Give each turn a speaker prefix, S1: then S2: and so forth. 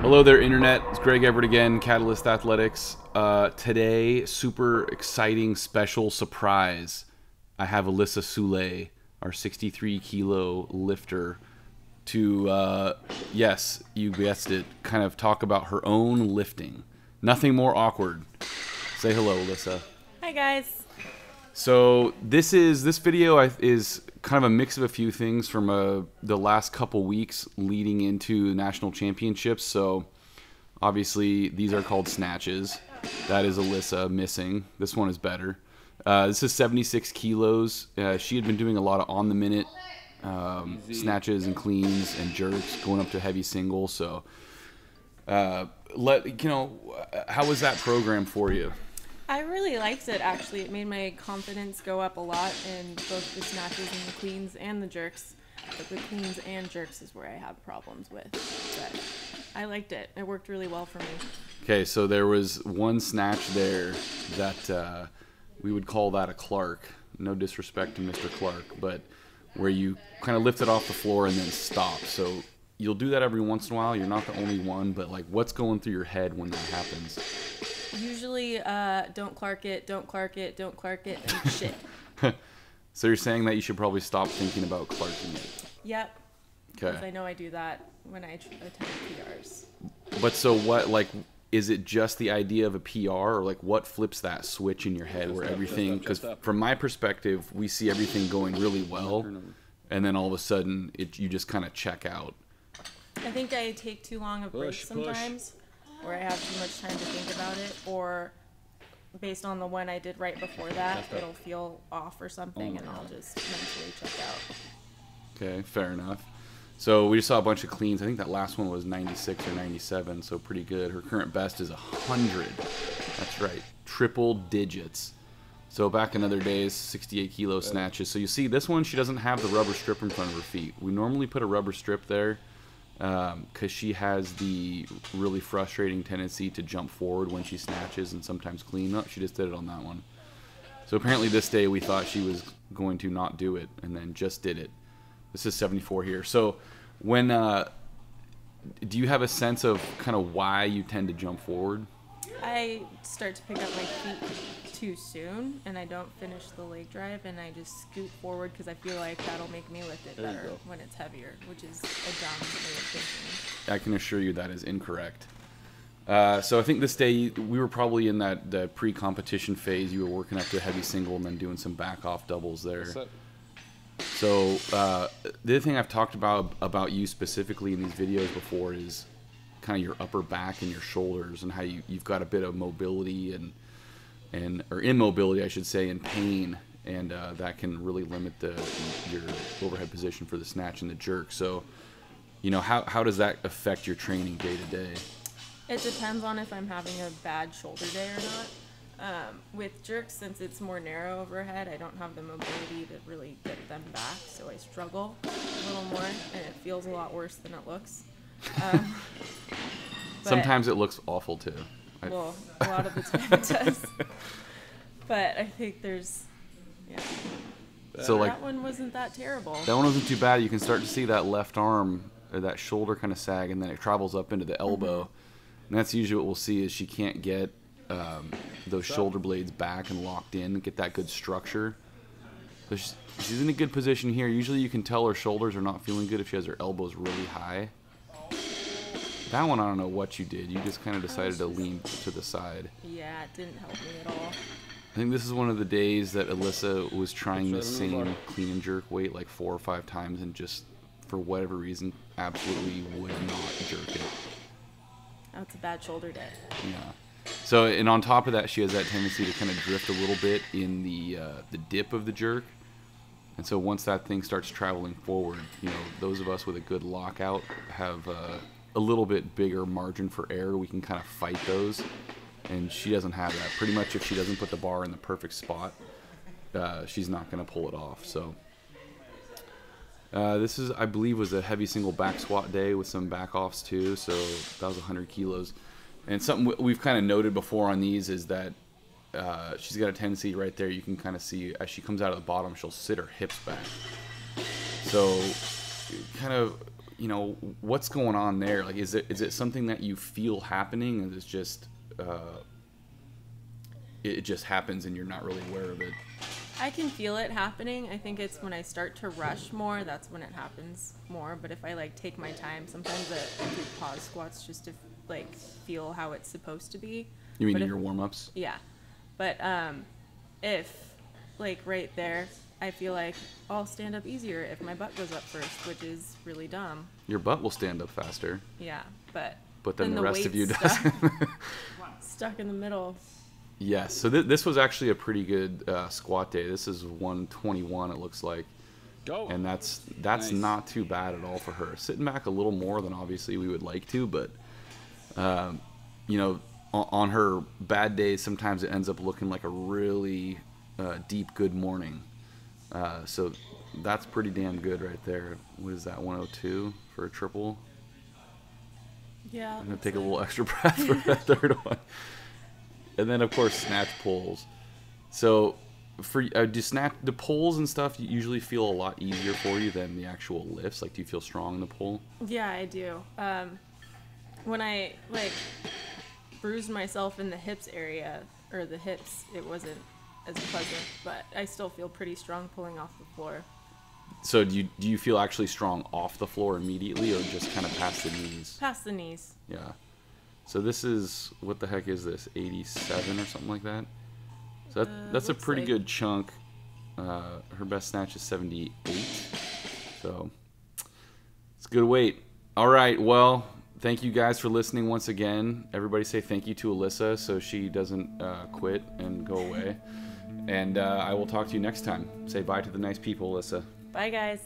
S1: Hello there, Internet. It's Greg Everett again, Catalyst Athletics. Today, super exciting special surprise. I have Alyssa Sulay, our 63-kilo lifter, to, yes, you guessed it, kind of talk about her own lifting. Nothing more awkward. Say hello, Alyssa.
S2: Hi, guys.
S1: So this video is kind of a mix of a few things from the last couple weeks leading into national championships. So obviously these are called Snatches. That is Alyssa missing. This one is better. This is 76 kilos. She had been doing a lot of on-the-minute snatches and cleans and jerks, going up to heavy single. So how was that program for you?
S2: I really liked it, actually. It made my confidence go up a lot in both the snatches and the cleans and the jerks. But the cleans and jerks is where I have problems with. But I liked it. It worked really well for me.
S1: Okay, so there was one snatch there that we would call that a Clark. No disrespect to Mr. Clark, but where you kind of lift it off the floor and then stop. So you'll do that every once in a while. You're not the only one, but like, what's going through your head when that happens?
S2: Usually, don't Clark it, don't Clark it, don't Clark it, and shit.
S1: So you're saying that you should probably stop thinking about clarking it?
S2: Yep.
S1: Okay.
S2: Because I know I do that when I attend PRs.
S1: But so what, like, is it just the idea of a PR, or like what flips that switch in your head where everything, because from my perspective, we see everything going really well, and then all of a sudden you just kind of check out.
S2: I think I take too long of breaks sometimes, where I have too much time to think about it, or based on the one I did right before that, it'll feel off or something, and I'll just mentally check out.
S1: Okay, fair enough. So we just saw a bunch of cleans. I think that last one was 96 or 97, so pretty good. Her current best is 100. That's right, triple digits. So back in other days, 68 kilo snatches. So you see, this one, she doesn't have the rubber strip in front of her feet. We normally put a rubber strip there because she has the really frustrating tendency to jump forward when she snatches and sometimes clean. No, she just did it on that one. So apparently this day we thought she was going to not do it, and then just did it. This is 74 here. So when do you have a sense of kind of why you tend to jump forward?
S2: I start to pick up my feet too soon, and I don't finish the leg drive, and I just scoot forward because I feel like that'll make me lift it better when it's heavier, which is a dumb way of thinking.
S1: I can assure you that is incorrect. So I think this day we were probably in the pre-competition phase. You were working up to a heavy single and then doing some back-off doubles there. So the other thing I've talked about you specifically in these videos before is kind of your upper back and your shoulders, and how you've got a bit of mobility or immobility, I should say, and pain, and that can really limit your overhead position for the snatch and the jerk. So, how does that affect your training day to day?
S2: It depends on if I'm having a bad shoulder day or not. With jerks, since it's more narrow overhead, I don't have the mobility to really get them back, so I struggle a little more, and it feels a lot worse than it looks.
S1: Sometimes it looks awful too.
S2: Well, a lot of the time it does. But I think
S1: so like,
S2: that one wasn't that terrible.
S1: That one wasn't too bad. You can start to see that left arm or that shoulder kind of sag, and then it travels up into the elbow. And that's usually what we'll see is she can't get those shoulder blades back and locked in and get that good structure. So she's in a good position here. Usually you can tell her shoulders are not feeling good if she has her elbows really high. That one, I don't know what you did. You just kind of decided to lean to the side.
S2: Yeah, it didn't help me at all.
S1: I think this is one of the days that Alyssa was trying this same clean and jerk weight like 4 or 5 times, and just, for whatever reason, absolutely would not jerk it.
S2: That's a bad shoulder day.
S1: Yeah. So, and on top of that, she has that tendency to kind of drift a little bit in the dip of the jerk. And so once that thing starts traveling forward, those of us with a good lockout have a little bit bigger margin for error. We can kind of fight those. And she doesn't have that. Pretty much if she doesn't put the bar in the perfect spot, she's not going to pull it off. So this is, I believe, was a heavy single back squat day with some back offs too. So that was 100 kilos. And something we've kind of noted before on these is that she's got a tendency right there. You can kind of see as she comes out of the bottom, she'll sit her hips back. So kind of you know, what's going on there? Like, is it something that you feel happening, and it's just it just happens and you're not really aware of it?
S2: I can feel it happening. I think it's when I start to rush more, that's when it happens more. But if I like take my time, sometimes I do pause squats just to like feel how it's supposed to be.
S1: You mean in your warm-ups?
S2: Yeah. But if like right there, I feel like I'll stand up easier if my butt goes up first, which is really dumb.
S1: Your butt will stand up faster.
S2: Yeah, but
S1: then the rest of you doesn't.
S2: Stuck in the middle.
S1: Yes, so this was actually a pretty good squat day. This is 121, it looks like.
S3: Go.
S1: And that's
S3: Nice.
S1: not too bad at all for her. Sitting back a little more than obviously we would like to, but you know, on her bad days, sometimes it ends up looking like a really deep good morning. So that's pretty damn good right there. What is that, 102 for a triple?
S2: Yeah.
S1: I'm going to take a little extra breath for that third one. And then, of course, snatch pulls. So, for do pulls and stuff usually feel a lot easier for you than the actual lifts? Like, do you feel strong in the pull?
S2: Yeah, I do. When I like bruised myself in the hips area, or the hips, it wasn't as pleasant, but I still feel pretty strong pulling off the floor.
S1: So do you feel actually strong off the floor immediately, or just kind of past the knees?
S2: Past the knees.
S1: Yeah. So this is, what the heck is this, 87 or something like that? So that's a pretty good chunk. Her best snatch is 78. So it's a good weight. All right, well, thank you guys for listening once again. Everybody say thank you to Alyssa so she doesn't quit and go away. And I will talk to you next time. Say bye to the nice people, Alyssa.
S2: Bye, guys.